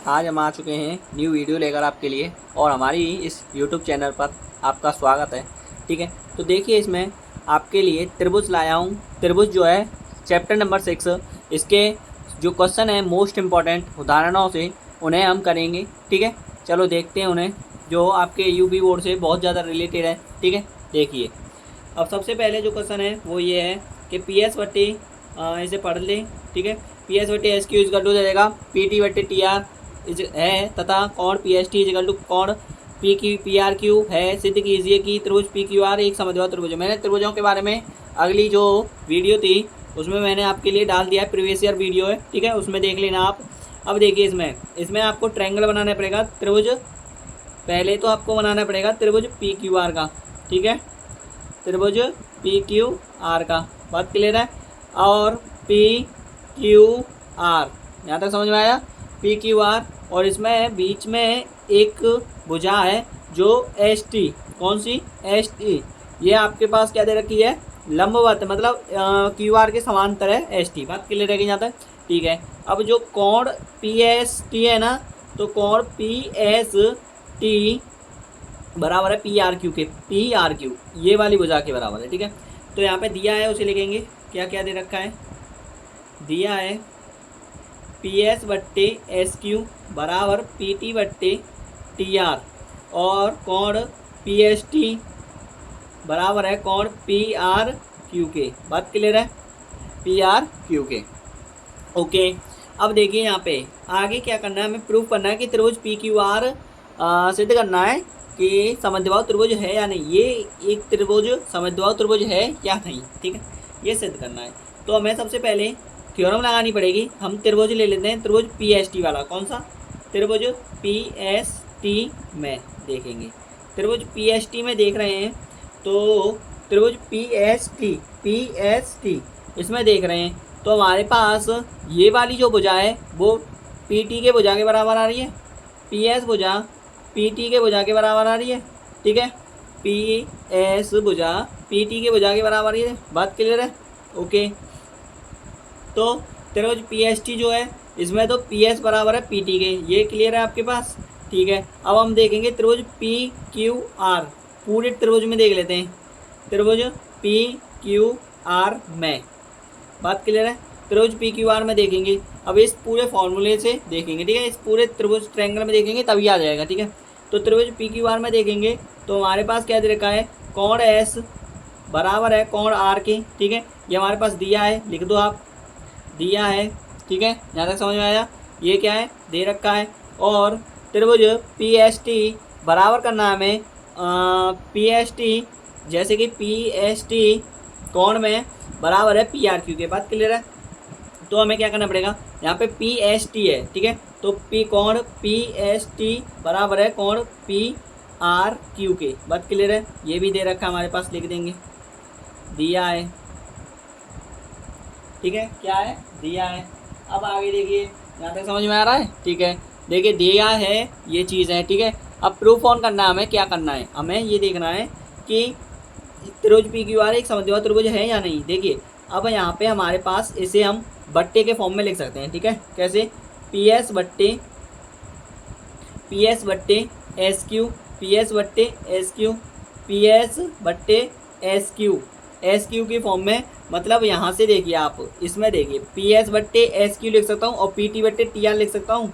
आज हम आ चुके हैं न्यू वीडियो लेकर आपके लिए और हमारी इस यूट्यूब चैनल पर आपका स्वागत है। ठीक है, तो देखिए इसमें आपके लिए त्रिभुज लाया हूँ। त्रिभुज जो है चैप्टर नंबर 6, इसके जो क्वेश्चन है मोस्ट इम्पॉर्टेंट उदाहरणों से उन्हें हम करेंगे। ठीक है, चलो देखते हैं उन्हें, जो आपके यूपी बोर्ड से बहुत ज़्यादा रिलेटेड है। ठीक है, देखिए अब सबसे पहले जो क्वेश्चन है वो ये है कि पी एस बट्टी, इसे पढ़ लें। ठीक है, पी एस बट्टी एस क्यू इजकल टू जाएगा पी टी बट्टी टी आर है तथा कौन P S T is equal to कौन P Q P R Q है। सिद्ध कीजिए कि त्रिभुज पी क्यू आर एक समद्विबाहु त्रिभुज है। मैंने त्रिभुजों के बारे में अगली जो वीडियो थी उसमें मैंने आपके लिए डाल दिया है, प्रीवियस ईयर वीडियो है। ठीक है, उसमें देख लेना आप। अब देखिए इसमें आपको ट्रायंगल बनाना पड़ेगा त्रिभुज। पहले तो आपको बनाना पड़ेगा त्रिभुज पी क्यू आर का। ठीक है, त्रिभुज पी क्यू आर का, बात क्लियर है। और पी क्यू आर यहाँ तक समझ में आया, पी क्यू आर। और इसमें बीच में एक भुजा है जो एस टी, कौन सी एस टी, ये आपके पास क्या दे रखी है, लंबवत, मतलब क्यू आर के समांतर है एस टी। बात क्लियर रहेगी यहाँ तक। ठीक है, अब जो कोण पी एस टी है ना, तो कोण पी एस टी बराबर है पी आर क्यू के, पी आर क्यू ये वाली भुजा के बराबर है। ठीक है, तो यहाँ पे दिया है उसे लिखेंगे, क्या क्या दे रखा है, दिया है पी एस बट्टे एस क्यू बराबर पी टी बट्टे टी आर और कोण पी एस टी बराबर है कोण पी आर क्यू के। बात क्लियर है, पी आर क्यू के। ओके, अब देखिए यहाँ पे आगे क्या करना है, हमें प्रूफ करना है कि त्रिभुज पी क्यू आर सिद्ध करना है कि समद्विबाहु त्रिभुज है या नहीं, ये एक त्रिभुज समद्विबाहु त्रिभुज है या नहीं। ठीक है, ये सिद्ध करना है। तो हमें सबसे पहले थ्योरम लगानी पड़ेगी। हम त्रिभुज ले लेते हैं, त्रिभुज पी एस टी वाला। कौन सा त्रिभुज पी एस टी में देखेंगे, त्रिभुज पी एस टी में देख रहे हैं तो त्रिभुज पी एस टी इसमें देख रहे हैं तो हमारे पास ये वाली जो भुजा है वो पी टी के भुजा के बराबर आ रही है, पी एस भुजा पी टी के भुजा के बराबर आ रही है। ठीक है, पी एस भुजा पी टी के भुजा के बराबर आ रही है। बात क्लियर है। ओके, तो त्रिभुज पी एस टी जो है इसमें तो पी एस बराबर है पी टी के, ये क्लियर है आपके पास। ठीक है, अब हम देखेंगे त्रिभुज पी क्यू आर, पूरे त्रिभुज में देख लेते हैं, त्रिभुज पी क्यू आर में। बात क्लियर है, त्रिभुज पी क्यू आर में देखेंगे। अब इस पूरे फॉर्मूले से देखेंगे। ठीक है, इस पूरे त्रिभुज ट्रायंगल में देखेंगे तभी आ जाएगा। ठीक है, तो त्रिभुज पी क्यू आर में देखेंगे तो हमारे पास क्या दे रखा है, कोण एस बराबर है कोण आर के। ठीक है, ये हमारे पास दिया है, लिख दो आप, दिया है। ठीक है, यहाँ तक समझ में आया, ये क्या है दे रखा है। और त्रिभुज पी एस टी बराबर करना है हमें पी एस टी, जैसे कि पी एस टी कोण में बराबर है पी आर क्यू के। बात क्लियर है, तो हमें क्या करना पड़ेगा, यहाँ पे पी एस टी है। ठीक है, तो पी कोण पी एस टी बराबर है कोण पी आर क्यू के। बात क्लियर है, ये भी दे रखा है हमारे पास, लिख देंगे, दिया है। ठीक है, क्या है, दिया है। अब आगे देखिए, यहाँ तक समझ में आ रहा है। ठीक है, देखिए दिया है ये चीज़ है। ठीक है, अब प्रूफ ऑन करना है, हमें क्या करना है, हमें ये देखना है कि त्रिभुज पी क्यू आर एक समद्विबाहु त्रिभुज है या नहीं। देखिए अब यहाँ पे हमारे पास इसे हम बट्टे के फॉर्म में लिख सकते हैं। ठीक है, कैसे, पी एस बट्टे एस क्यू, पी एस बट्टे एस क्यू, पी एस बट्टे एस क्यू की फॉर्म में। मतलब यहाँ से देखिए आप, इसमें देखिए पी एस बट्टे एस क्यू लिख सकता हूँ और पी टी बट्टे टी आर लिख सकता हूँ,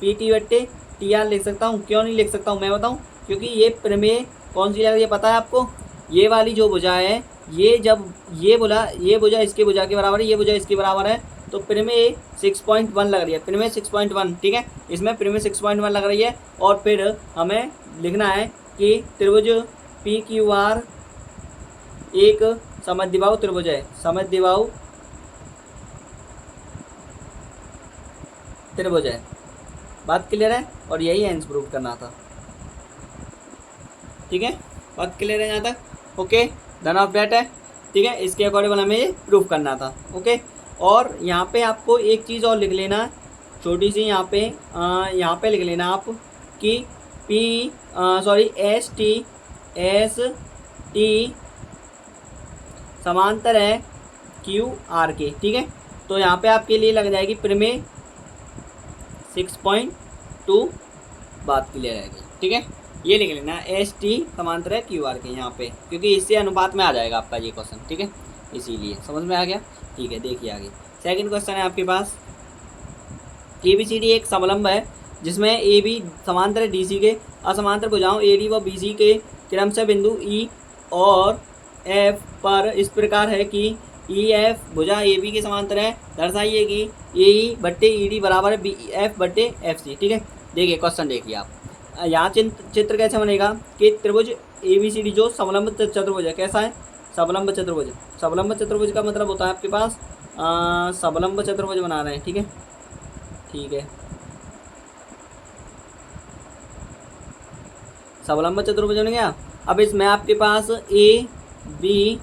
पी टी बट्टे टी आर लिख सकता हूँ। क्यों नहीं लिख सकता हूँ मैं बताऊँ, क्योंकि ये प्रमेय कौन सी है ये पता है आपको, ये वाली जो भुजा है, ये जब ये भुजा इसके भुजा के बराबर है, ये भुजा इसके बराबर है, तो प्रमेय 6.1 लग रही है, प्रमेय 6.1। ठीक है, इसमें प्रमेय 6.1 लग रही है। और फिर हमें लिखना है कि त्रिभुज पी क्यू आर एक समद्विबाहु त्रिभुज है, समद्विबाहु त्रिभुज है। बात क्लियर है, और यही आंसर प्रूफ करना था। ठीक है, बात क्लियर है यहाँ तक। ओके, डन ऑफ दैट है। ठीक है, इसके अकॉर्डिंग हमें ये प्रूफ करना था। ओके, और यहाँ पे आपको एक चीज़ और लिख लेना, छोटी सी, यहाँ पे लिख लेना आप कि एस टी समांतर है क्यू आर के। ठीक है, तो यहाँ पे आपके लिए लग जाएगी प्रमेय 6.1। टू, बात क्लियर है। ठीक है, ये लिख लेना एस टी समांतर है क्यू आर के यहाँ पे, क्योंकि इससे अनुपात में आ जाएगा आपका ये क्वेश्चन। ठीक है, इसीलिए समझ में आ गया। ठीक है, देखिए आगे सेकंड क्वेश्चन है आपके पास। ए बी सी डी एक समलंब है जिसमें ए बी समांतर है डी सी के, असमांतर भुजाओं ए डी व बी सी के क्रमशः बिंदु ई और एफ पर इस प्रकार है कि ई एफ भुजा ए बी के समांतर है। दर्शाइए कि ए ई बट्टे ई डी बराबर है बी एफ बट्टे एफ सी। ठीक है, देखिए क्वेश्चन देखिए आप, यहाँ चित्र कैसे बनेगा कि त्रिभुज ए बी सी डी जो समलंब चतुर्भुज है, कैसा है, समलंब चतुर्भुज। समलंब चतुर्भुज का मतलब होता है आपके पास समलंब चतुर्भुज बना रहे हैं। ठीक है, ठीक है, समलंब चतुर्भुज बन गया। अब इसमें आपके पास ए बी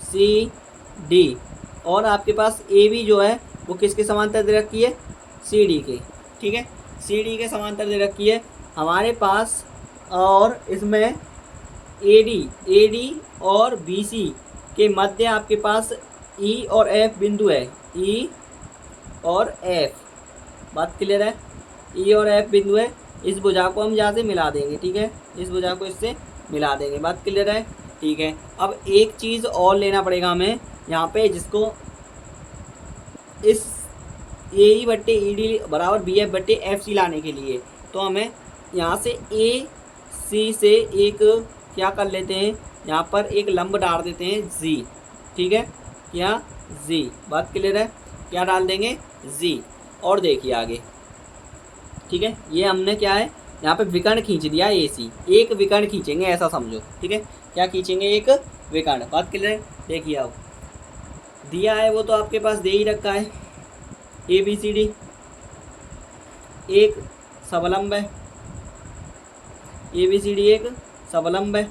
सी डी और आपके पास ए बी जो है वो किसके समांतर दे रखी है, सी डी के। ठीक है, सी डी के समांतर दे रखी है हमारे पास। और इसमें ए डी और बी सी के मध्य आपके पास ई और एफ बिंदु है, ई और एफ, बात क्लियर है, ई और एफ बिंदु है। इस भुजा को हम यहाँ से मिला देंगे। ठीक है, इस भुजा को इससे मिला देंगे, बात क्लियर है। ठीक है, अब एक चीज़ और लेना पड़ेगा हमें यहाँ पे, जिसको इस ए ई बट्टे ई डी बराबर बी एफ बट्टे एफ सी लाने के लिए तो हमें यहाँ से ए सी से एक क्या कर लेते हैं, यहाँ पर एक लंब डाल देते हैं जी। ठीक है, क्या जी, बात क्लियर है, क्या डाल देंगे जी। और देखिए आगे, ठीक है, ये हमने क्या है यहाँ पे विकर्ण खींच दिया ए सी, एक विकर्ण खींचेंगे ऐसा समझो। ठीक है, क्या खींचेंगे, एक विकर्ण, बात क्लियर है। देखिए अब दिया है वो तो आपके पास दे ही रखा है, ए बी सी डी एक समलंब है, ए बी सी डी एक समलंब है।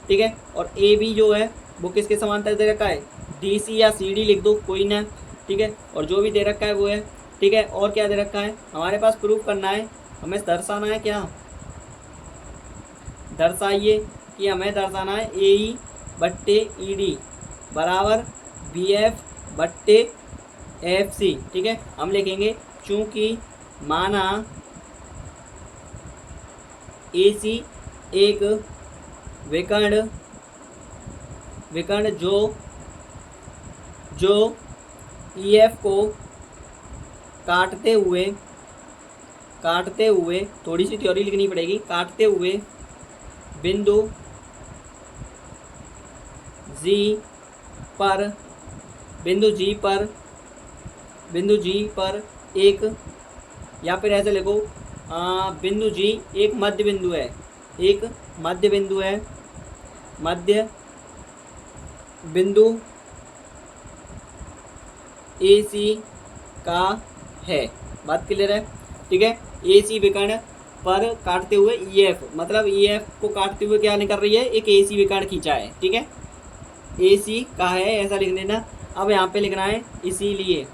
ठीक है, और ए बी जो है वो किसके समांतर दे रखा है, डी सी या सी डी लिख दो, कोई ना। ठीक है, और जो भी दे रखा है वो है। ठीक है, और क्या दे रखा है हमारे पास, प्रूफ करना है हमें, दर्शाना है, क्या दर्शाइए कि हमें दर्शाना है ए ई बट्टे ई डी बराबर बी एफ बट्टे एफ सी। ठीक है, हम लिखेंगे चूँकि माना ए सी एक विकर्ण जो ई एफ को काटते हुए थोड़ी सी थ्योरी लिखनी पड़ेगी, काटते हुए बिंदु जी पर एक, या फिर ऐसे लिखो बिंदु जी एक मध्य बिंदु है, मध्य बिंदु ए सी का है, बात क्लियर है। ठीक है, ए सी विकर्ण पर काटते हुए ई एफ, मतलब ई एफ को काटते हुए क्या निकल रही है, एक ए सी विकर्ण खींचा है। ठीक है, ए सी का है ऐसा लिख लेना। अब यहाँ पे लिखना है इसीलिए।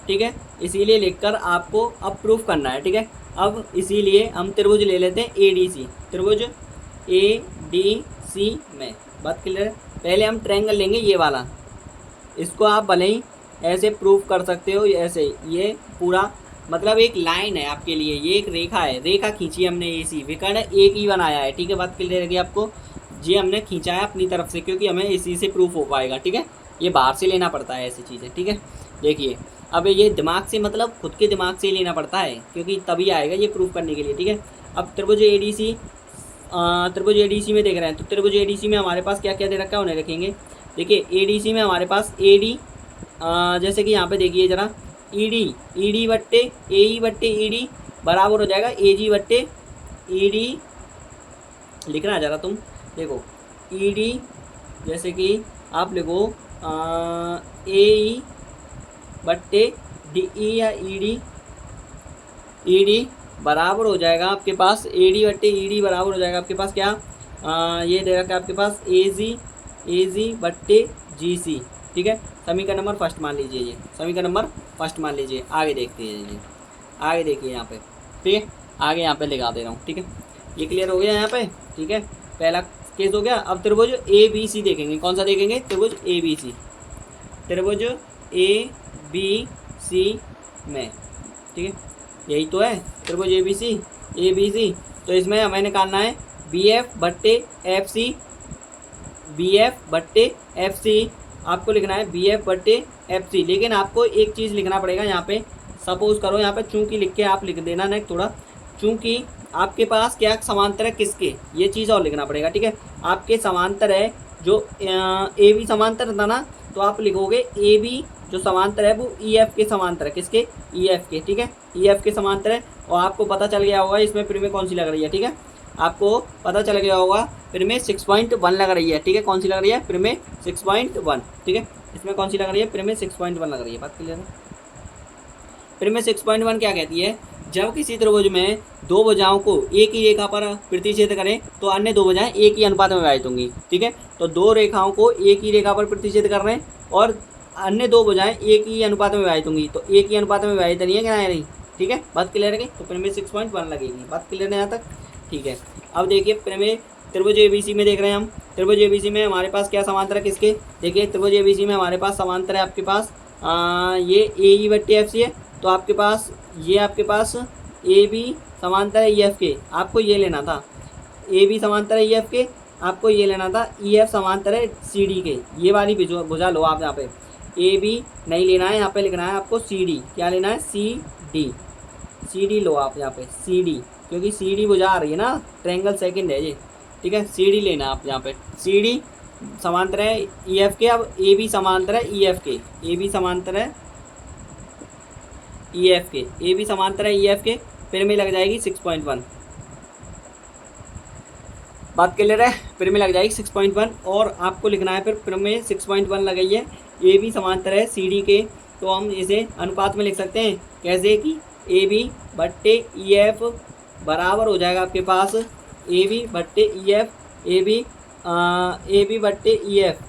ठीक है, इसीलिए लिखकर आपको अब प्रूफ करना है। ठीक है, अब इसीलिए हम त्रिभुज ले लेते हैं ए डी सी, त्रिभुज ए डी सी में, बात क्लियर है। पहले हम ट्रायंगल लेंगे ये वाला, इसको आप भले ही ऐसे प्रूफ कर सकते हो, ऐसे ये पूरा मतलब एक लाइन है आपके लिए, ये एक रेखा है, रेखा खींची हमने ए सी, विकर्ण एक ही बनाया है। ठीक है, बात क्लियर है आपको, ये हमने खींचा है अपनी तरफ से, क्योंकि हमें इसी से प्रूफ हो पाएगा। ठीक है, ये बाहर से लेना पड़ता है ऐसी चीज़ें। ठीक है, देखिए अब ये दिमाग से, मतलब खुद के दिमाग से लेना पड़ता है, क्योंकि तभी आएगा ये प्रूफ करने के लिए। ठीक है, अब त्रिभुज ए डी सी में देख रहे हैं, तो त्रिभुज ए डी सी में हमारे पास क्या क्या दे रखा है उन्हें रखेंगे। देखिए ए डी सी में हमारे पास ए डी, जैसे कि यहाँ पे देखिए ज़रा, ई डी बट्टे ए ई बट्टे ई डी बराबर हो जाएगा ए जी बट्टे ई डी, लिखना ज़रा तुम देखो, ई डी जैसे कि आप लिखो ए ई बट्टे डी ई या ई डी बराबर हो जाएगा आपके पास, ए डी बट्टे ई डी बराबर हो जाएगा आपके पास क्या, ये दे रखा है आपके पास ए जी बट्टे जी सी। ठीक है, समीकरण नंबर फर्स्ट मान लीजिए, ये समीकरण नंबर फर्स्ट मान लीजिए। आगे देखते हैं, ये आगे देखिए यहाँ पे। ठीक है, आगे यहाँ पे लगा दे रहा हूँ। ठीक है, ये क्लियर हो गया यहाँ पे। ठीक है, पहला केस हो गया। अब त्रिभुज ए बी सी देखेंगे, कौन सा देखेंगे, त्रिभुज ए बी सी, त्रिभुज ए बी सी में। ठीक है, यही तो है त्रिभुज ए बी सी। तो इसमें हमें निकालना है बी एफ बट्टे एफ सी, बी एफ बट्टे एफ सी आपको लिखना है बी एफ बट्टे एफ सी। लेकिन आपको एक चीज़ लिखना पड़ेगा यहाँ पे, सपोज करो यहाँ पे चूंकि लिख के आप लिख देना ना थोड़ा, चूंकि आपके पास क्या समांतर है किसके, ये चीज़ और लिखना पड़ेगा, ठीक है। आपके समांतर है जो ए बी समांतर था ना, तो आप लिखोगे ए बी जो समांतर है वो ई एफ के समांतर है, किसके, ई एफ के, ठीक है, ई एफ के समांतर है। और आपको पता चल गया होगा इसमें प्रीमे कौन सी लग रही है, ठीक है, आपको पता चल गया होगा प्रीमे 6.1 लग रही है, ठीक है, कौन सी लग रही है, प्रीमे 6.1, ठीक है, इसमें कौन सी लग रही है, प्रीमे 6.1 लग रही है, बात क्लियर है। प्रीमे 6.1 क्या कहती है, जब किसी त्रिभुज में दो भुजाओं को एक ही रेखा पर प्रतिच्छेद करें तो अन्य दो भुजाएं एक ही अनुपात में विभाजित होंगी, ठीक है। तो दो रेखाओं को एक ही रेखा पर प्रतिच्छेद कर रहे हैं और अन्य दो भुजाएं एक ही अनुपात में विभाजित होंगी, तो एक ही अनुपात में विभाजित नहीं है क्या नहीं, ठीक है, बात क्लियर है। तो प्रीमे 6.1 लगेगी, बात क्लियर है यहाँ तक, ठीक है। अब देखिए प्रीमे त्रिभुज एबीसी में देख रहे हैं हम, त्रिभुज एबीसी में हमारे पास क्या समांतर है किसके, देखिए त्रिभुज एबीसी में हमारे पास समांतर है आपके पास ये ए ई बट्टे एफ सी है, तो आपके पास ये आपके पास ए बी समांतर है ई एफ के, आपको ये लेना था, ए बी समांतर है ई एफ के, आपको ये लेना था ई एफ समांतर है सी डी के, ये वाली भुजा लो आप यहाँ पे, ए बी नहीं लेना है, यहाँ पे लिखना है आपको सी डी, क्या लेना है, सी डी लो आप यहाँ पे सी डी, क्योंकि सी डी भुजा आ रही है ना, ट्रायंगल सेकंड है ये, ठीक है, सी डी लेना आप यहाँ पे, सी डी समांतर है ई एफ के। अब ए बी समांतर है ई एफ के, ए बी समांतर है ई एफ के, ए बी समांतर है ई एफ के, फिर में लग जाएगी 6.1, बात क्लियर है, फिर में लग जाएगी 6.1 और आपको लिखना है फिर में 6.1 लग गई है, ए बी समांतर है सी डी के, तो हम इसे अनुपात में लिख सकते हैं कैसे कि ए बी बट्टे ई एफ बराबर हो जाएगा आपके पास ए बी बट्टे ई एफ, ए बी बट्टे ई एफ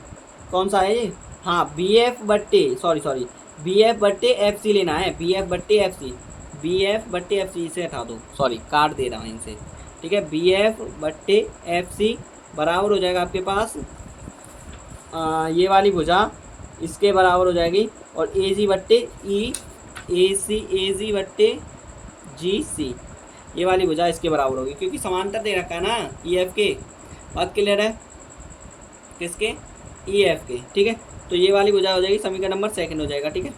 कौन सा है ये, हाँ बी एफ बट्टे सॉरी बी एफ बट्टे एफ सी लेना है, बी एफ बट्टे एफ सी, बी एफ बट्टे एफ सी, इसे हटा दो, सॉरी काट दे रहा हूँ इनसे, ठीक है, बी एफ बट्टे एफ सी बराबर हो जाएगा आपके पास ये वाली भुजा इसके बराबर हो जाएगी, और ए जी बट्टे ई ए जी बट्टे जी सी, ये वाली भुजा इसके बराबर होगी, क्योंकि समांतर दे रखा है ना ई एफ के, बात क्लियर है, किसके, ई एफ के, ठीक है। तो ये वाली भुजा हो जाएगी, समीकरण नंबर 2 हो जाएगा, ठीक है,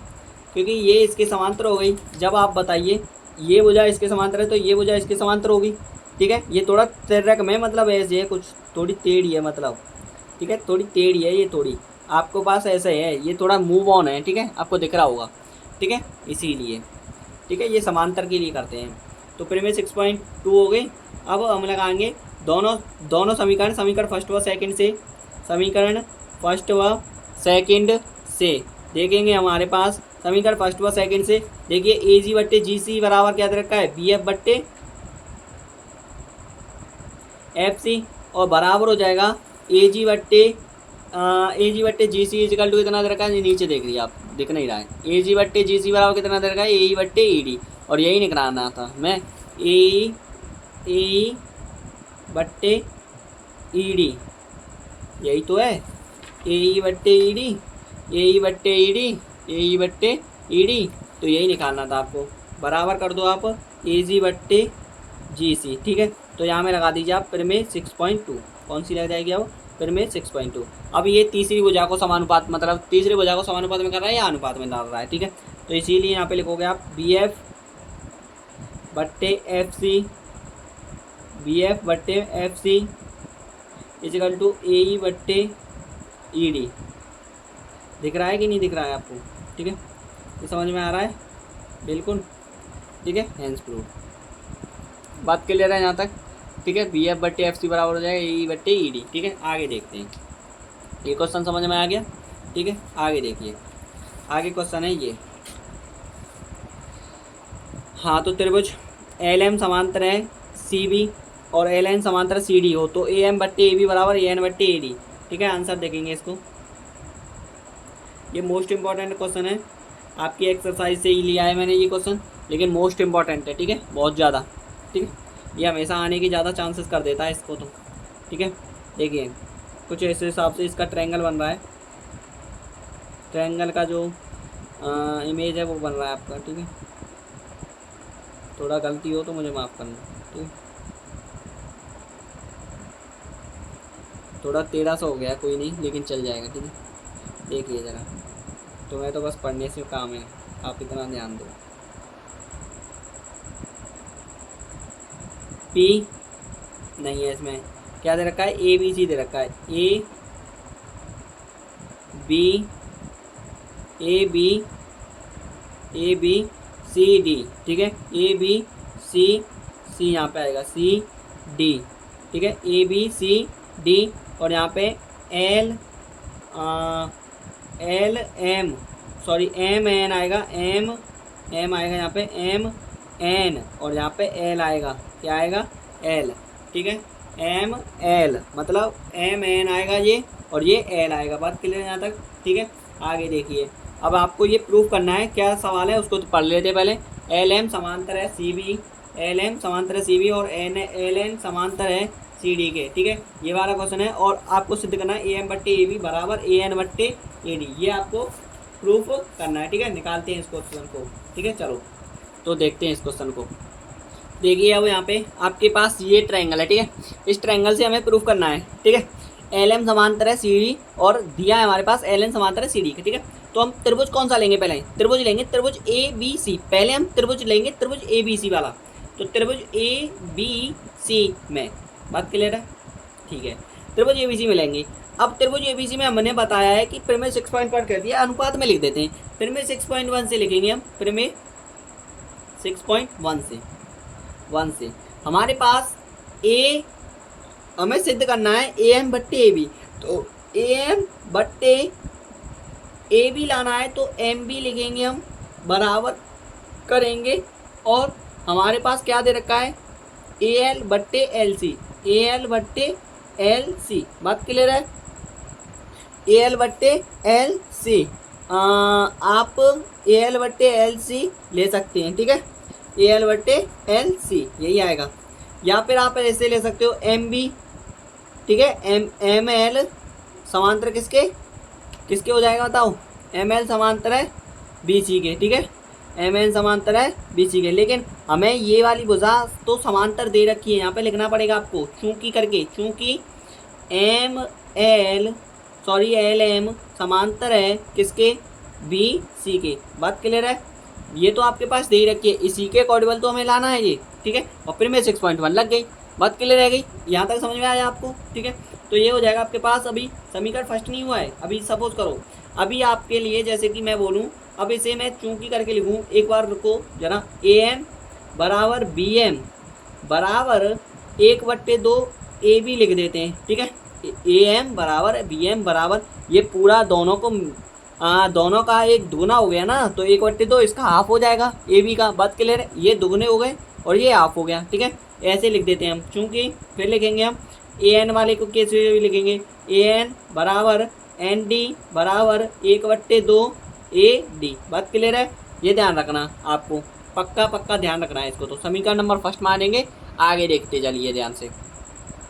क्योंकि ये इसके समांतर हो गई। जब आप बताइए ये भुजा इसके समांतर है तो ये भुजा इसके समांतर होगी, ठीक है। ये थोड़ा तिरक में मतलब ऐसे है, कुछ थोड़ी टेढ़ी है मतलब, ठीक है, थोड़ी टेढ़ी है ये, थोड़ी आपको पास ऐसे है, ये थोड़ा मूव ऑन है, ठीक है, आपको दिख रहा होगा, ठीक है, इसीलिए, ठीक है, ये समांतर के लिए करते हैं। तो फिर में 6.2 हो गई। अब हम लगाएंगे दोनों समीकरण फर्स्ट व सेकंड से, समीकरण फर्स्ट व सेकंड से देखेंगे हमारे पास, समीकरण फर्स्ट व सेकंड से देखिए ए जी बट्टे जी सी बराबर क्या दे रखा है, बी एफ बट्टे एफ सी, और बराबर हो जाएगा ए जी बट्टे जी सी इजिकल टू कितना दे रखा है, नीचे देख रही है आप, दिख नहीं रहा है, ए जी बट्टे जी सी बराबर कितना दे रखा है, ए ई बट्टे ई डी, और यही निकालना था मैं, ए बट्टे ई डी, यही तो है, ए ई बट्टे ई डी, ए ई बट्टे ई डी, ए ई बट्टे ई डी, तो यही निकालना था आपको, बराबर कर दो आप ए जी बट्टे जी सी, ठीक है। तो यहाँ में लगा दीजिए आप फिर में 6.2, कौन सी लग जाएगी अब, फिर में 6.2। अब ये तीसरी भुजा को समानुपात, मतलब तीसरी भुजा को समानुपात में कर रहा है या अनुपात में डाल रहा है, ठीक है। तो इसीलिए यहाँ पे लिखोगे आप बी एफ बट्टे एफ सी, बी एफ बट्टे एफ सी इजिकल टू ए ई बट्टे ई डी, दिख रहा है कि नहीं दिख रहा है आपको, ठीक है, ये समझ में आ रहा है बिल्कुल, ठीक है, हैंस प्रूव, बात क्लियर है यहाँ तक, ठीक है। बी एफ बट्टे एफ सी बराबर हो जाएगा ए ई बट्टे ई डी, ठीक है। आगे देखते हैं, ये क्वेश्चन समझ में आ गया, ठीक है। आगे देखिए, आगे क्वेश्चन है ये, हाँ तो त्रिभुज एल एम समांतर है सी बी और एल एन समांतर सी डी हो तो ए एम बट्टे ए बी बराबर ए एन बट्टे ए डी, ठीक है। आंसर देखेंगे इसको, ये मोस्ट इंपॉर्टेंट क्वेश्चन है, आपकी एक्सरसाइज से ही लिया है मैंने ये क्वेश्चन, लेकिन मोस्ट इंपॉर्टेंट है, ठीक है, बहुत ज़्यादा, ठीक है, ये हमेशा आने की ज़्यादा चांसेस कर देता है इसको तो, ठीक है। देखिए कुछ ऐसे हिसाब से इसका ट्रायंगल बन रहा है, ट्रायंगल का जो इमेज है वो बन रहा है आपका, ठीक है। थोड़ा गलती हो तो मुझे माफ़ करना, ठीक। थोड़ा टेढ़ा सा हो गया, कोई नहीं, लेकिन चल जाएगा, ठीक है। देखिए ज़रा, तुम्हें तो बस पढ़ने से काम है, आप इतना ध्यान दो। पी नहीं है इसमें, क्या दे रखा है, ए बी सी दे रखा है, B A B A B C D, ठीक है। ए बी सी, सी यहाँ पे आएगा, सी डी, ठीक है। ए बी सी डी, और यहाँ पे L L M, sorry M N आएगा, एम एम आएगा यहाँ पे, एम एन, और यहाँ पे एल आएगा, क्या आएगा, एल, ठीक है। एम एल मतलब एम एन आएगा ये, और ये एल आएगा। बात क्लियर है यहाँ तक, ठीक है। आगे देखिए, अब आपको ये प्रूफ करना है, क्या सवाल है उसको तो पढ़ लेते पहले। एल एम समांतर है सी बी, एल एम समांतर है सी बी, और एन एल एन समांतर है सी डी के, ठीक है। ये वाला क्वेश्चन है, और आपको सिद्ध करना है ए एम बट्टे ए बी बराबर ए एन बट्टे ए डी, ये आपको प्रूफ करना है, ठीक है। निकालते हैं इस क्वेश्चन को, ठीक है। चलो तो देखते हैं इस क्वेश्चन को। देखिए अब यहाँ पे आपके पास ये ट्रायंगल है, ठीक है। इस ट्रायंगल से हमें प्रूफ करना है, ठीक है। एल एम समांतर है सी डी, और दिया है हमारे पास एल एन समांतर है सी डी के, ठीक है। तो हम त्रिभुज कौन सा लेंगे, पहले त्रिभुज लेंगे त्रिभुज ए बी सी, पहले हम त्रिभुज लेंगे त्रिभुज ए बी सी वाला। तो त्रिभुज ए बी सी में, बात क्लियर है, ठीक है। त्रिभुज ए बी सी में लेंगे। अब त्रिभुज ए बी सी में हमने बताया है कि प्रमेय 6.1 कर दिया, अनुपात में लिख देते हैं। प्रमेय 6.1 से लिखेंगे हम, प्रमेय 6.1 से, 1 से हमारे पास ए, हमें सिद्ध करना है ए एम बट्टे ए बी, तो ए एम बट्टे ए बी लाना है, तो एम बी लिखेंगे हम, बराबर करेंगे, और हमारे पास क्या दे रखा है, ए एल बट्टे एल सी, ए एल बट्टे एल सी, बात क्लियर है। ए एल बट्टे एल सी, आप ए एल बट्टे एल सी ले सकते हैं, ठीक है। ए एल बट्टे एल सी यही आएगा, या फिर आप ऐसे ले सकते हो एम बी, ठीक है। एम एल समांतर किसके किसके हो जाएगा बताओ, एम एल समांतर है बी सी के, ठीक है। एम एन समांतर है बी सी के, लेकिन हमें ये वाली भुजा तो समांतर दे रखी है, यहाँ पे लिखना पड़ेगा आपको चूंकि करके, चूंकि M L sorry L M समांतर है किसके, बी सी के, बात क्लियर है। ये तो आपके पास दे ही रखी है, इसी के अकॉर्डिंग तो हमें लाना है ये, ठीक है। और फिर में 6.1 लग गई, बात क्लियर रह गई, यहाँ तक समझ में आया आपको, ठीक है। तो ये हो जाएगा आपके पास। अभी समीकरण फर्स्ट नहीं हुआ है, अभी सपोज करो, अभी आपके लिए जैसे कि मैं बोलूँ, अब इसे मैं चूंकि करके लिखूँ, एक बार रुको जरा, ए एम बराबर बी एम बराबर 1/2 ए बी लिख देते हैं, ठीक है। ए एम बराबर बी एम बराबर, ये पूरा दोनों को दोनों का एक दुगना हो गया ना, तो 1/2 इसका हाफ हो जाएगा ए बी का, बात क्लियर है। ये दुगने हो गए और ये हाफ हो गया, ठीक है। ऐसे लिख देते हैं हम, चूंकि फिर लिखेंगे हम ए एन वाले को कैसे भी लिखेंगे, ए एन बराबर एन डी बराबर 1/2 ए डी, बात क्लियर है। ये ध्यान रखना, आपको पक्का पक्का ध्यान रखना है इसको। तो समीकरण नंबर फर्स्ट मानेंगे, आगे देखते चलिए ध्यान से।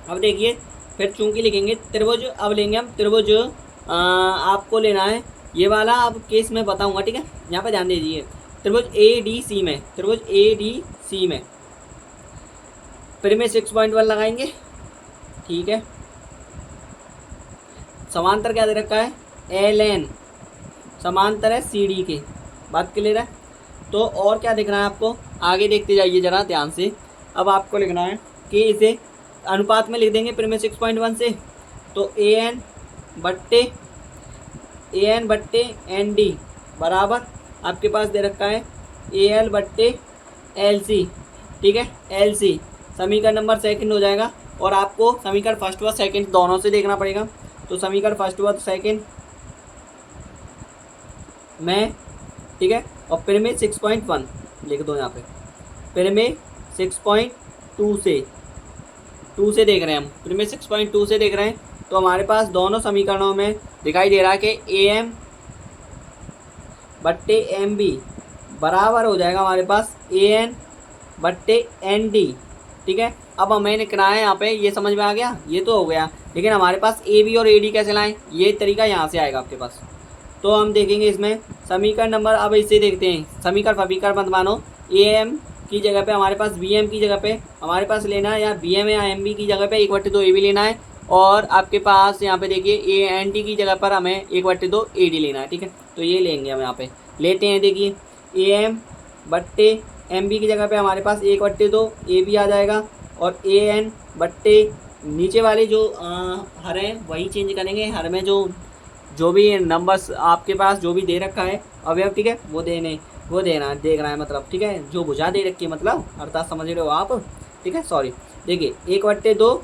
अब देखिए, फिर चूंकि लिखेंगे त्रिभुज, अब लेंगे हम त्रिभुज, आपको लेना है ये वाला, अब केस में बताऊंगा, ठीक है। यहाँ पे ध्यान दीजिए, त्रिभुज ए डी सी में, त्रिभुज ए डी सी में फिर में 6.1 लगाएंगे, ठीक है। समांतर क्या दे रखा है, एल एन समांतर है सी डी के, बात क्लियर है। तो और क्या देखना है आपको, आगे देखते जाइए जरा ध्यान से। अब आपको लिखना है कि इसे अनुपात में लिख देंगे फिर में 6.1 से, तो ए एन बट्टे एन डी बराबर आपके पास दे रखा है ए एल बट्टे एल सी, ठीक है। एल सी समीकरण नंबर सेकंड हो जाएगा, और आपको समीकरण फर्स्ट व सेकंड दोनों से देखना पड़ेगा। तो समीकरण फर्स्ट व सेकंड में, ठीक है, और फिर में 6.1 लिख दो यहाँ पे, फिर में 6.2 से देख रहे हैं हम, फिर में 6.2 से देख रहे हैं। तो हमारे पास दोनों समीकरणों में दिखाई दे रहा है कि ए एम बट्टे एम बी बराबर हो जाएगा हमारे पास ए एन बट्टे एन डी, ठीक है। अब हमें लिखना है यहाँ पे, ये समझ में आ गया, ये तो हो गया, लेकिन हमारे पास ए बी और ए डी कैसे लाएं, ये तरीका यहाँ से आएगा आपके पास। तो हम देखेंगे इसमें समीकरण नंबर, अब इसे देखते हैं, समीकरण फमीकरण मत मानो, ए एम की जगह पे हमारे पास बी एम की जगह पे हमारे पास लेना है, या बी एम या एम बी की जगह पे 1/2 ए बी लेना है, और आपके पास यहाँ पे देखिए ए एन टी की जगह पर हमें 1/2 ए डी लेना है। ठीक है, तो ये लेंगे हम यहाँ पे लेते हैं। देखिए ए एम बट्टे एम बी की जगह पे हमारे पास 1/2 ए बी आ जाएगा, और ए एन बट्टे नीचे वाले जो हर हैं वही चेंज करेंगे। हर में जो भी नंबर्स आपके पास जो भी दे रखा है अवयव, ठीक है, वो देना देख रहा है मतलब, ठीक है, जो भुजा दे रखी है मतलब अर्थात समझ रहे हो आप। ठीक है, सॉरी, देखिए 1/2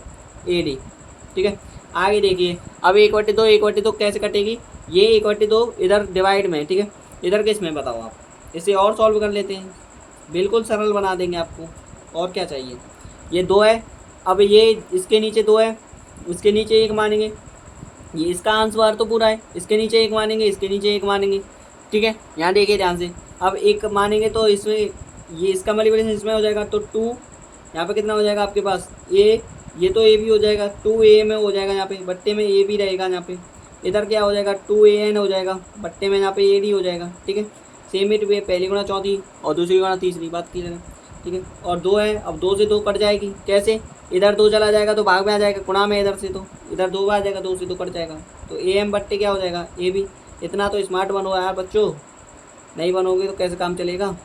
ए डी। ठीक है, आगे देखिए अब 1/2 कैसे कटेगी, ये 1/2 इधर डिवाइड में, ठीक है, इधर किस में बताओ आप, इसे और सॉल्व कर लेते हैं, बिल्कुल सरल बना देंगे आपको, और क्या चाहिए। ये 2 है, अब ये इसके नीचे 2 है, इसके नीचे 1 मानेंगे, ये इसका आंसर तो पूरा है, इसके नीचे 1 मानेंगे, इसके नीचे 1 मानेंगे। ठीक है, यहाँ देखिए ध्यान से, अब 1 मानेंगे तो इसमें ये इसका मल्टीप्लिकेशन इसमें हो जाएगा, तो 2 यहाँ पे कितना हो जाएगा आपके पास ए, ये तो ए भी हो जाएगा, 2 ए में हो जाएगा, यहाँ पे बट्टे में ए भी रहेगा, यहाँ पे इधर क्या हो जाएगा 2 ए एन हो जाएगा, बट्टे में यहाँ पे ए डी हो जाएगा। ठीक है, सेम इट वे पहली गुणा चौथी और दूसरी गुणा तीसरी, बात की जाएगा। ठीक है, और 2 है, अब 2 से 2 कट जाएगी, कैसे, इधर 2 चला जाएगा तो भाग में आ जाएगा, गुणा में इधर से तो इधर 2 आ जाएगा, 2 से 2 कट जाएगा, तो ए एम बट्टे क्या हो जाएगा ए बी। इतना तो स्मार्ट बनो यार बच्चों, नहीं बनोगे तो कैसे काम चलेगा,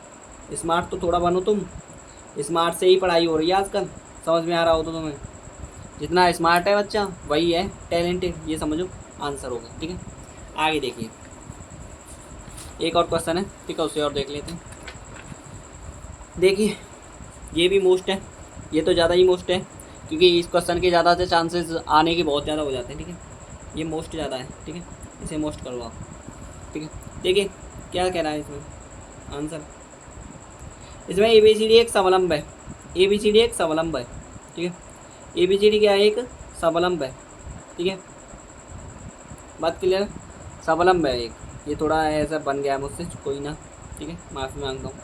स्मार्ट तो थोड़ा बनो तुम, स्मार्ट से ही पढ़ाई हो रही है आजकल, समझ में आ रहा हो तो तुम्हें, जितना स्मार्ट है बच्चा वही है टैलेंटेड, ये समझो आंसर होगा। ठीक है, आगे देखिए एक और क्वेश्चन है, ठीक है, उसे और देख लेते हैं। देखिए ये भी मोस्ट है, ये तो ज़्यादा ही मोस्ट है, क्योंकि इस क्वेश्चन के ज़्यादा से चांसेस आने के बहुत ज़्यादा हो जाते हैं। ठीक है, ये मोस्ट ज़्यादा है, ठीक है, इसे मोस्ट करो आप। ठीक है, देखिए क्या कह रहा है इसमें आंसर, इसमें ए बी सी डी एक समलंब है, ए बी सी डी एक समलंब है। ठीक है, ए बी सी डी क्या है, एक समलंब है। ठीक है, बात क्लियर है, समलंब है एक, ये थोड़ा ऐसा बन गया मुझसे, कोई ना, ठीक है, माफ़ी मांगता हूँ।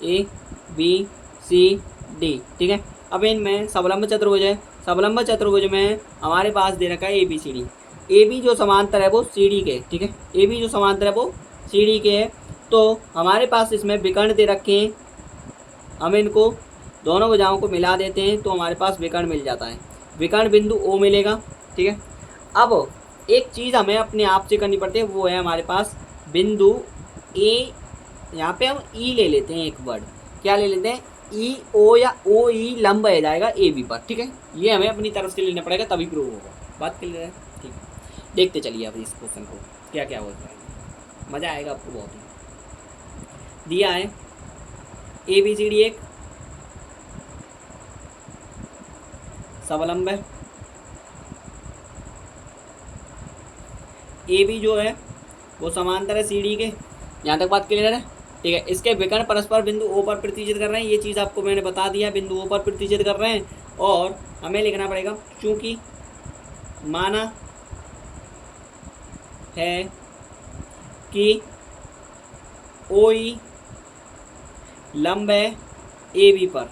ए बी सी डी, ठीक है, अब इनमें समलंब चतुर्भुज है, समलंब चतुर्भुज में हमारे पास दे रखा है A B C D, A B जो समांतर है वो सी डी के, ठीक है, ए बी जो समांतर है वो सी डी के है, तो हमारे पास इसमें विकर्ण दे रखे हैं, हम इनको दोनों भुजाओं को मिला देते हैं तो हमारे पास विकर्ण मिल जाता है, विकर्ण बिंदु ओ मिलेगा। ठीक है, अब एक चीज़ हमें अपने आप से करनी पड़ती है, वो है हमारे पास बिंदु ए, यहाँ पे हम ई ले लेते हैं, एक वर्ड क्या ले लेते हैं, ई ओ या ओ ई लंब आ जाएगा ए बी पर। ठीक है, ये हमें अपनी तरफ से लेना पड़ेगा तभी प्रूव होगा, बात क्लियर है। ठीक है, देखते चलिए अब इस क्वेश्चन को क्या क्या होता है, मज़ा आएगा आपको बहुत ही। दिया है ए बी सी डी एक समलंब है, ए बी जो है वो समांतर है सी डी के, यहाँ तक बात क्लियर है। ठीक है, इसके विकर्ण परस्पर बिंदु ओ पर प्रतिच्छेद कर रहे हैं, ये चीज़ आपको मैंने बता दिया, बिंदु ओ पर प्रतिच्छेद कर रहे हैं, और हमें लिखना पड़ेगा चूंकि माना है कि ओ ई लंब है ए बी पर।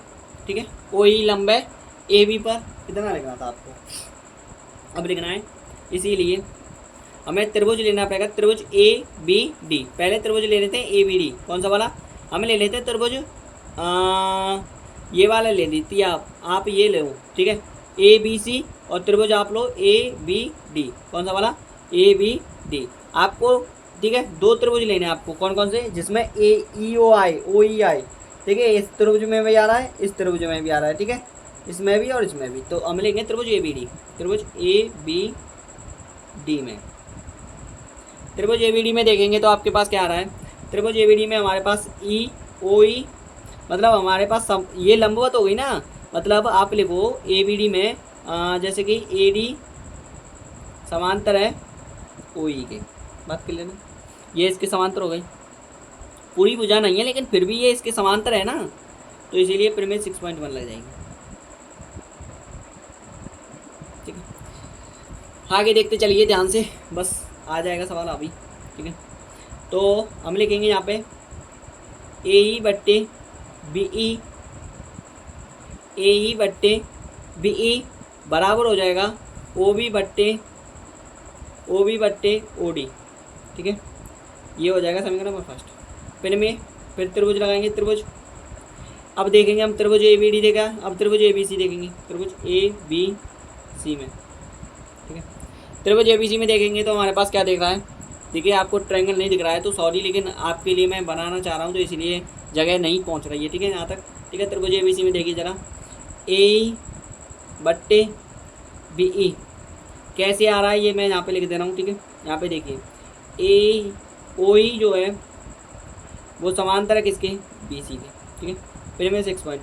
ठीक है, ओ ई लंब है ए बी पर, कितना लिखना था आपको, अब लिखना है, इसीलिए हमें त्रिभुज लेना पड़ेगा, त्रिभुज ए बी डी, पहले त्रिभुज ले लेते हैं ए बी डी, कौन सा वाला, हमें ले लेते हैं त्रिभुज ये वाला ले लेती है आप ये लो। ठीक है, ए बी सी, और त्रिभुज आप लो ए बी डी, कौन सा वाला, ए बी डी आपको। ठीक है, 2 त्रिभुज लेने हैं आपको, कौन कौन से, जिसमें ए ई ओ ई आई, ठीक है, इस त्रिभुज में भी आ रहा है, इस त्रिभुज में भी आ रहा है, ठीक है, इसमें भी और इसमें भी, तो हम लेंगे त्रिभुज ए बी डी, त्रिभुज ए बी डी में, त्रिभुज ए बी डी में देखेंगे तो आपके पास क्या आ रहा है, त्रिभुज ए बी डी में हमारे पास ई ओ ई, मतलब हमारे पास ये लंबवत हो गई ना, मतलब आप लिखो ए बी डी में जैसे कि ए डी समांतर है ओ ई के, बात कर लेना, ये इसके समांतर हो गई, पूरी भुजा नहीं है लेकिन फिर भी ये इसके समांतर है ना, तो इसीलिए प्रीमियर 6.1 लग जाएगी। ठीक है, आगे देखते चलिए ध्यान से, बस आ जाएगा सवाल अभी। ठीक है, तो हम लिखेंगे यहाँ पे ए ई बट्टे बी ई, ए ई बट्टे बी ई बराबर हो जाएगा ओ बी बट्टे ओ डी। ठीक है, ये हो जाएगा समीकरण नंबर फर्स्ट। फिर त्रिभुज लगाएंगे, त्रिभुज अब देखेंगे हम त्रिभुज ए बी डी देखा, अब त्रिभुज ए बी सी देखेंगे, त्रिभुज ए बी सी में, ठीक है। त्रिभुज ए बी सी में देखेंगे तो हमारे पास क्या देख रहा है, देखिए आपको ट्रायंगल नहीं दिख रहा है तो सॉरी, लेकिन आपके लिए मैं बनाना चाह रहा हूँ तो इसलिए जगह नहीं पहुँच रही है, ठीक है, यहाँ तक, ठीक है। त्रिभुज ए बी सी में देखिए ज़रा, ए बट्टे बी ई कैसे आ रहा है ये मैं यहाँ पे लिख दे रहा हूँ, ठीक है। यहाँ पे देखिए ए ओ ई जो है वो समांतर है किसके, बी सी के, ठीक है। फिर में 6.1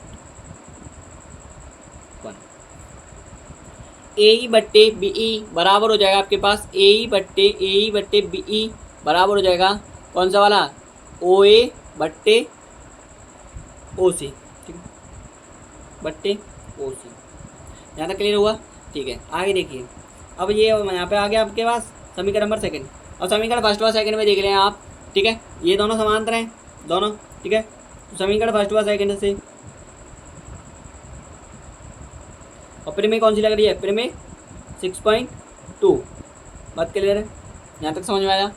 ए ई बट्टे बी ई बराबर हो जाएगा आपके पास ए ई बट्टे बी ई बराबर हो जाएगा कौन सा वाला, ओ ए बट्टे ओ सी, ठीक है, बट्टे ओ सी। यहाँ तक क्लियर हुआ, ठीक है। आगे देखिए, अब ये यहाँ पे आ गया आपके पास समीकरण नंबर सेकंड, और समीकरण फर्स्ट व सेकंड में देख रहे हैं आप, ठीक है, ये दोनों समांतर हैं दोनों, ठीक है। तो समीकरण फर्स्ट व सेकंड से, और प्रीमे कौन सी लग रही है, प्रीमे 6.2, बात क्लियर है, यहाँ तक समझ में आया,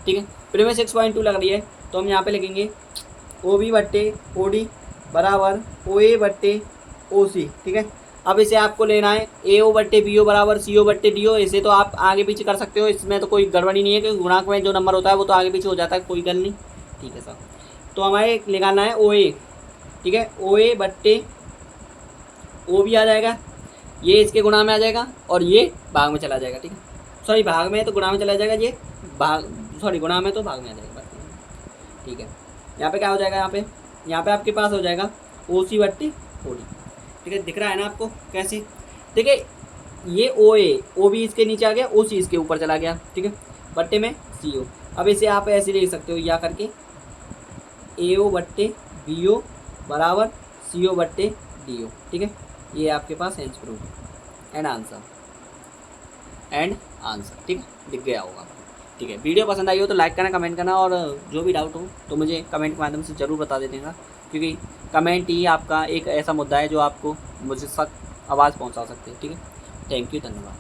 ठीक है। प्रीमे 6.2 लग रही है तो हम यहाँ पे लिखेंगे ओ बी बट्टे ओ डी बराबर ओ ए बट्टे ओ सी, ठीक है। अब इसे आपको लेना है ए ओ बट्टे बी ओ बराबर सी ओ बट्टे डी ओ, इसे तो आप आगे पीछे कर सकते हो, इसमें तो कोई गड़बड़ी नहीं है, क्योंकि गुणांक में जो नंबर होता है वो तो आगे पीछे हो जाता है, कोई गल नहीं, ठीक है सर। तो हमारे निकालना है ओ ए, ठीक है, ओ ए बट्टे ओ भी आ जाएगा, ये इसके गुणा में आ जाएगा और ये भाग में चला जाएगा, ठीक है, सॉरी भाग में तो गुणा में चला जाएगा, ये भाग सॉरी गुणा में तो भाग में आ जाएगा, ठीक है। यहाँ पे क्या हो जाएगा, यहाँ पे आपके पास हो जाएगा ओ सी बट्टे ओ डी, ठीक है, दिख रहा है ना आपको कैसे, देखिए ये ओ ए ओ बी इसके नीचे आ गया, ओ सी इसके ऊपर चला गया, ठीक है, बट्टे में सी ओ। अब इसे आप ऐसे लिख सकते हो या करके ए ओ बट्टे बी ओ बराबर सी ओ बट्टे डी ओ, ठीक है। ये आपके पास हेंस प्रूफ एंड आंसर, ठीक है, दिख गया होगा, ठीक है। वीडियो पसंद आई हो तो लाइक करना, कमेंट करना, और जो भी डाउट हो तो मुझे कमेंट के माध्यम से ज़रूर बता देना, क्योंकि कमेंट ही आपका एक ऐसा मुद्दा है जो आपको मुझे तक आवाज़ पहुंचा सकते हैं, ठीक है। थैंक यू, धन्यवाद।